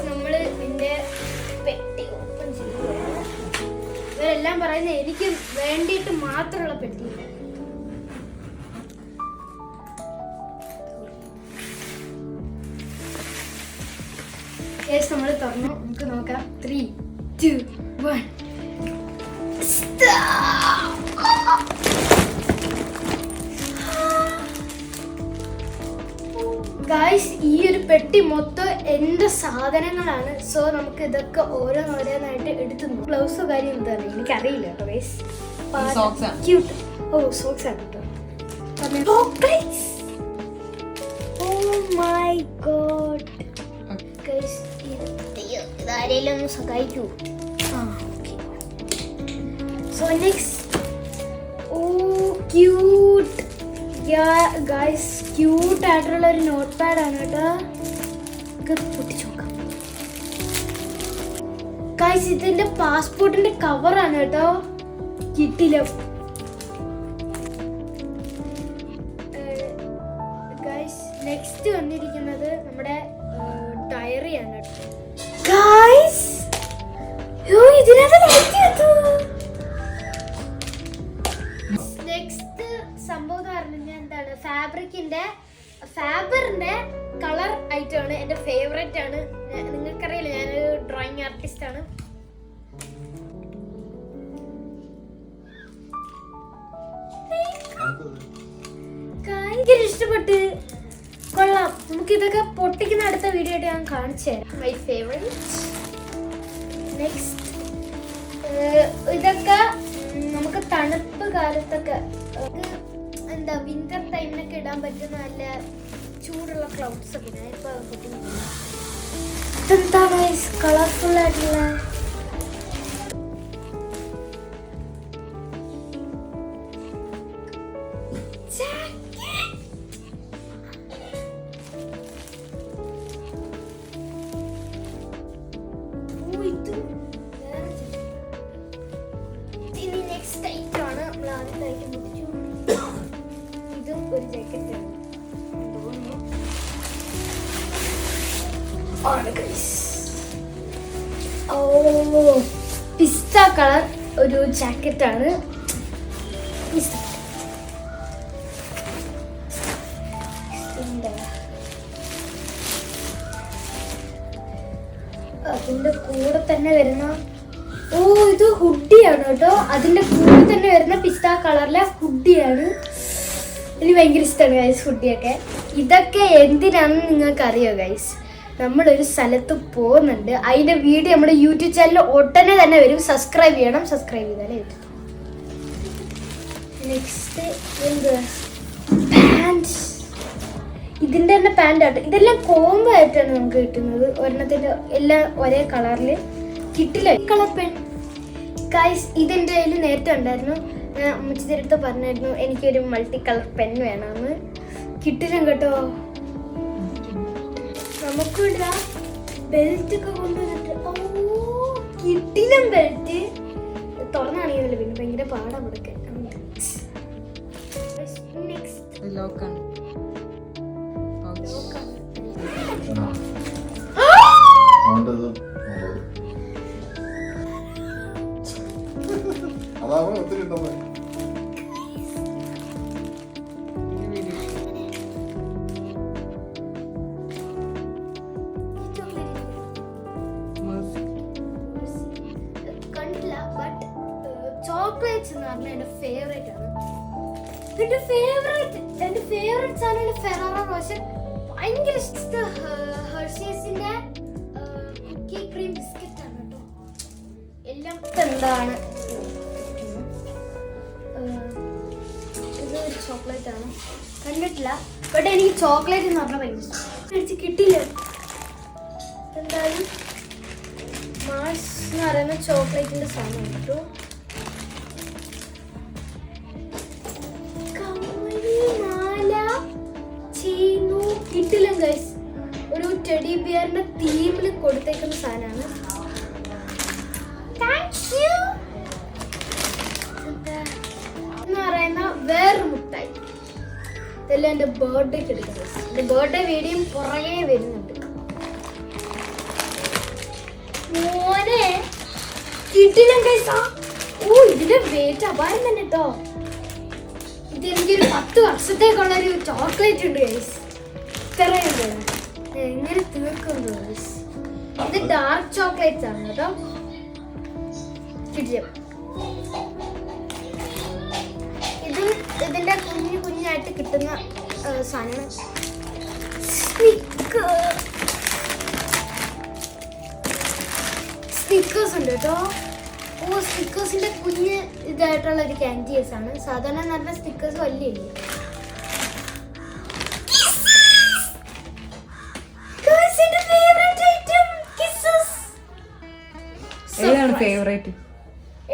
നമ്മൾ ഇതിന്റെ പെട്ടി ഓപ്പൺ ചെയ്യുകയാണ്. ഇവരെല്ലാം പറയുന്നത് എനിക്ക് വേണ്ടിയിട്ട് മാത്രമുള്ള പെട്ടി. നമ്മൾ തുറന്നു, നമുക്ക് നോക്കാം. 3, 2, 1 ഗായ്സ്, ഈ ഒരു പെട്ടി മൊത്തം എന്റെ സാധനങ്ങളാണ്. സോ നമുക്ക് ഇതൊക്കെ ഓരോന്നോരോന്നായിട്ട് എടുത്തു. ഗ്ലൗസോ കാര്യം എന്താണ് എനിക്കറിയില്ല കേട്ടോ ഗൈസ്. ക്യൂട്ട്. ഓ സോക്സ് ആണ് കേട്ടോ. ഓ മൈ ഗോഡ് ഗൈസ്, ഇതാരെങ്കിലും ഒന്ന് സഹായിക്കൂ. സോ നെക്സ്റ്റ്, ഓ ക്യൂട്ട് ഗൈസ്, ക്യൂട്ട് ആയിട്ടുള്ള ഒരു നോട്ട് പാഡ് ആണ് കേട്ടോ. പൊട്ടിച്ചു നോക്കാം ഗൈസ്. ഇതിന്റെ പാസ്പോർട്ടിന്റെ കവറാണ് കേട്ടോ. കിട്ടില്ല ഗൈസ്. നെക്സ്റ്റ് വന്നിരിക്കുന്നത് നമ്മുടെ ഡയറിയാണ് ഗൈസ്. ഇതിനകത്ത് നെക്സ്റ്റ് സംഭവം എന്ന് പറഞ്ഞാൽ എന്താണ്, ഫാബറിന്റെ കളർ ഐറ്റം ആണ്. എന്റെ ഫേവറേറ്റ് ആണ്. നിങ്ങൾക്കറിയില്ല, ഞാനൊരു ഡ്രോയിങ് ആർട്ടിസ്റ്റ് ആണ്. ഇഷ്ടപ്പെട്ട് കൊള്ളാം. നമുക്ക് ഇതൊക്കെ പൊട്ടിക്കുന്ന അടുത്ത വീഡിയോ ആയിട്ട് ഞാൻ കാണിച്ചു തരാം. My favourite. നെക്സ്റ്റ്, ഇതൊക്കെ നമുക്ക് തണുപ്പ് കാലത്തൊക്കെ എന്താ വിന്റർ ടൈമിനൊക്കെ ഇടാൻ പറ്റുന്ന നല്ല ചൂടുള്ള ക്ലൗഡ്സ് ഒക്കെ. ഞാൻ ഇപ്പൊ ഇതെന്താ കളർഫുൾ ആയിട്ടുള്ള ഒരു ജാക്കറ്റ് ആണ്. ഓ പിസ്ത കളർ ഒരു ജാക്കറ്റ് ആണ്. അതിന്റെ കൂടെ തന്നെ വരുന്ന, ഓ ഇത് ഹുഡിയാണ് കേട്ടോ. അതിന്റെ കൂടെ തന്നെ വരുന്ന പിസ്ത കളറിലെ ഹുഡിയാണ്. എനിക്ക് ഭയങ്കര ഇഷ്ടമാണ് ഗൈസ് ഹുഡിയൊക്കെ. ഇതൊക്കെ എന്തിനാണെന്ന് നിങ്ങൾക്ക് അറിയോ ഗൈസ്? നമ്മളൊരു സ്ഥലത്ത് പോകുന്നുണ്ട്. അതിന്റെ വീഡിയോ നമ്മുടെ യൂട്യൂബ് ചാനലിൽ ഉടനെ തന്നെ വരും. സബ്സ്ക്രൈബ് ചെയ്യണം. സബ്സ്ക്രൈബ് ചെയ്താലേ വരും. Next pant. ഇതിന്റെ തന്നെ പാൻറ് ആട്ടോ. ഇതെല്ലാം കോംബോ ആയിട്ടാണ് നമുക്ക് കിട്ടുന്നത്. ഒരെണ്ണത്തിന്റെ എല്ലാം ഒരേ കളറിൽ കിട്ടില്ല. കളർ പെൻ ഗൈസ്, ഇതെന്റെ കയ്യിൽ നേരത്തെ ഉണ്ടായിരുന്നു. ഞാൻ അമ്മച്ചിയുടെ അടുത്ത് പറഞ്ഞായിരുന്നു എനിക്കൊരു മൾട്ടി കളർ പെൻ വേണമെന്ന്. കിട്ടില്ല കേട്ടോ. നമുക്കില്ല ബെൽറ്റ് ഒക്കെ കൊണ്ടുവന്നിട്ട്. ഓ കിട്ടില്ല ബെൽറ്റ്. തുറന്നാണെങ്കിലല്ല പിന്നെ ഭയങ്കര പാടാ കൊടുക്കാൻ. ചോക്ലേറ്റ്സ് എന്ന് പറഞ്ഞാൽ എന്റെ ഫേവറേറ്റ് ആണ്. എന്റെ ഫേവറേറ്റ് സാധനം ഫെറാറോ റോഷർ. ഭയങ്കര ഇഷ്ടം. ഹെർഷീസിന്റെ കുക്കി ക്രീം ബിസ്ക്കറ്റ് ആണ് കേട്ടോ. എല്ലാം എന്താണ്, ഇത് ചോക്ലേറ്റ് ആണ്. കണ്ടിട്ടില്ല, ബട്ട് എനിക്ക് ചോക്ലേറ്റ് എന്ന് പറഞ്ഞാൽ ഭയങ്കര ഇഷ്ടം. കിട്ടില്ല. എന്തായാലും മാർസ് എന്ന് പറയുന്ന ചോക്ലേറ്റിന്റെ സാധനം കേട്ടോ. കിട്ടില്ല ഗൈസ്. ഒരു ടെഡി ബിയറിന്റെ തീമിൽ കൊടുത്തേക്കുന്ന സാധനമാണ്. എന്ന് പറയുന്ന വേറൊരു മുട്ടായി. ഇതെല്ലാം എന്റെ ബർത്ത്ഡേക്ക് എടുക്കുന്നത്. എന്റെ ബർത്ത്ഡേ വീഡിയോ പുറകെ വരുന്നുണ്ട്. കിട്ടില്ല ഗൈസ്. ഓ ഇതിന്റെ വെയിറ്റ് അപാരം തന്നെ കേട്ടോ. ഇത് എനിക്കൊരു 10 വർഷത്തേക്കുള്ള ഒരു ചോക്ലേറ്റ് ഉണ്ട് ഗൈസ്. ഇത്രയുണ്ട്. എങ്ങനെ തീർക്കുന്നു ഗൈസ്. ഇത് ഡാർക്ക് ചോക്ലേറ്റ്സ് ആണ് കേട്ടോ. കിട്ടിയ ഇത് ഇതിന്റെ കുഞ്ഞായിട്ട് കിട്ടുന്ന സാധനമാണ്. സ്നിക്കേഴ്സ് ഉണ്ട് കേട്ടോ. ഓ സ്നിക്കേഴ്സിന്റെ കുഞ്ഞ് ഇതായിട്ടുള്ള ഒരു ക്യാൻഡീസ് ആണ്. സാധാരണ നല്ല സ്നിക്കേഴ്സ് വലിയ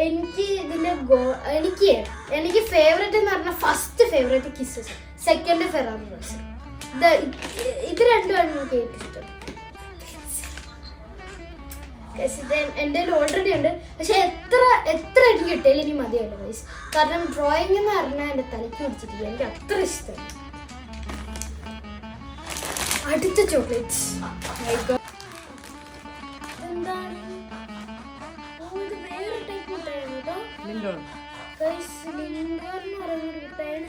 എനിക്ക് ഇതിന്റെ എനിക്ക് ഫേവറേറ്റ് എന്ന് പറഞ്ഞാൽ first favourite kisses, second Ferrero Rocher. ഇത് രണ്ടുമാണ് എനിക്ക് ഏറ്റവും ഇഷ്ടം. എൻ്റെ ഓൾറെഡി ഉണ്ട്, പക്ഷെ എത്ര എനിക്ക് കിട്ടിയാലും ഇനി മതിയല്ലോ ഗൈസ്. കാരണം ഡ്രോയിങ് എന്ന് പറഞ്ഞാൽ എൻ്റെ തലയ്ക്ക് പിടിച്ചിട്ടില്ല, എനിക്ക് അത്ര ഇഷ്ടമാണ്. അടുത്ത ചോക്ലേറ്റ്സ് എന്താണ്? വേറെ ടൈപ്പ് മുട്ടായാണ് കേട്ടോ.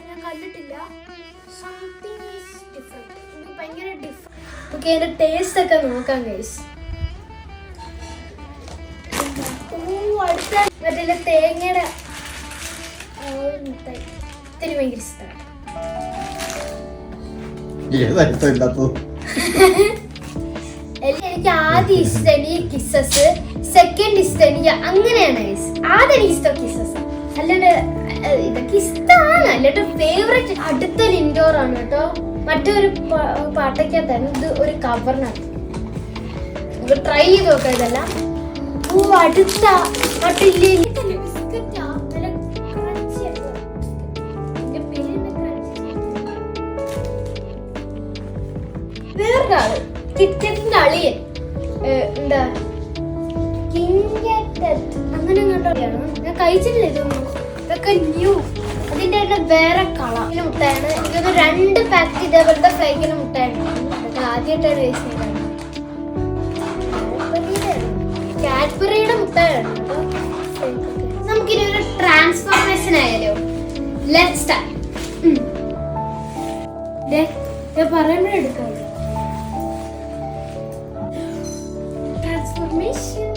ഞാൻ കണ്ടിട്ടില്ല. Something is different. എനിക്ക് ഭയങ്കര ഡിഫറെന്റ്. ഓക്കെ, എൻ്റെ ടേസ്റ്റ് ഒക്കെ നോക്കാം ഗൈസ്. അടുത്ത മറ്റേ തേങ്ങയുടെ മുട്ടായി ഇത്തിരി ഭയങ്കര ഇഷ്ടമാണ്. എനിക്ക് ആദ്യം ഇഷ്ടം ഈ കിസ്സസ്, സെക്കൻഡ് ഇഷ്ടം എനിക്ക് അങ്ങനെയാണ് ഗൈസ്. ആദ്യം എനിക്ക് ഇഷ്ടം കിസ്സസ്, അല്ലാണ്ട് ഇതൊക്കെ ഇഷ്ടമാണ്, അല്ലാണ്ട് ഫേവറേറ്റ്. അടുത്തൊരു ഇൻഡോർ ആണ് കേട്ടോ. മറ്റൊരു പാട്ടയ്ക്കകത്താണ്. ഇത് ഒരു കവറിനാണ്. നമുക്ക് ട്രൈ ചെയ്ത് നോക്കാം ഇതെല്ലാം. ഓ അടുത്ത മട്ടില്ലേ ബിസ്ക്കറ്റാ, നല്ല ക്രഞ്ചി ആട്ടോ. വേറൊരാള് കിറ്റ്കാറ്റിന്റെ അളിയൻ എന്താ അങ്ങനെ കണ്ടോടെയാണ്. ഞാൻ കഴിച്ചിട്ടില്ല ഇതൊന്നും. ഇതൊക്കെ ന്യൂ. അതിന്റെ തന്നെ വേറെ കളർ മുട്ടായാണ്. എനിക്കൊന്ന് 2 പാക്കറ്റ് ഇതേപോലത്തെ ഫ്ലൈക്കിന് മുട്ടായിരുന്നു. അതൊക്കെ ആദ്യമായിട്ടാണ് കഴിച്ചത്. കാഡ്ബറിയുടെ മുട്ടായാണ് കേട്ടോ. നമുക്കിനി ഒരു ട്രാൻസ്ഫോർമേഷൻ ആയാലോ. Let's start. പറയുമ്പോഴെടുക്കാം. ട്രാൻസ്ഫോർമേഷൻ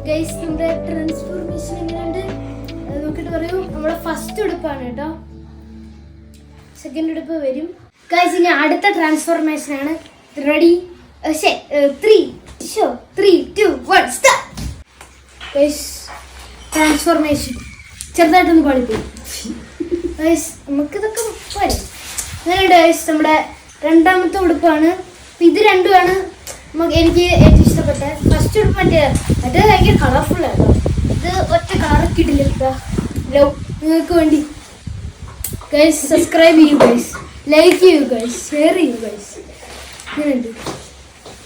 ഗൈസ്, നമ്മുടെ ട്രാൻസ്ഫോർമേഷൻ എങ്ങനെയുണ്ട് നോക്കിയിട്ട് പറയൂ. നമ്മുടെ ഫസ്റ്റ് ഉടുപ്പാണ് കേട്ടോ. സെക്കൻഡ് ഉടുപ്പ് വരും ഗൈസ്. ഇനി അടുത്ത ട്രാൻസ്ഫോർമേഷൻ ആണ്. റെഡി? 3, 2, 1 സ്റ്റാർട്ട്. ഗൈസ് ട്രാൻസ്ഫോർമേഷൻ ചെറുതായിട്ടൊന്ന് പാടിപ്പോയി ഗൈസ്. നമുക്കിതൊക്കെ പോരെ. അങ്ങനെയുണ്ട് ഗൈസ്. നമ്മുടെ രണ്ടാമത്തെ ഉടുപ്പാണ്. ഇത് രണ്ടുമാണ് എനിക്ക് ഏറ്റവും ഇഷ്ടപ്പെട്ടത്. ഫസ്റ്റ് ഉടുപ്പ് മറ്റേ ഭയങ്കര കളർഫുൾ ആട്ടോ. ഇത് ഒറ്റ കളറൊക്കെ ഇട്ടില്ല. ലവ് നിങ്ങൾക്ക് വേണ്ടി ഗൈസ്. സബ്സ്ക്രൈബ് ചെയ്യൂ ഗൈസ്, ലൈക്ക് ചെയ്യൂ ഗൈസ്, ഷെയർ ചെയ്യൂ ഗൈസ്. ഇങ്ങനെയുണ്ട്.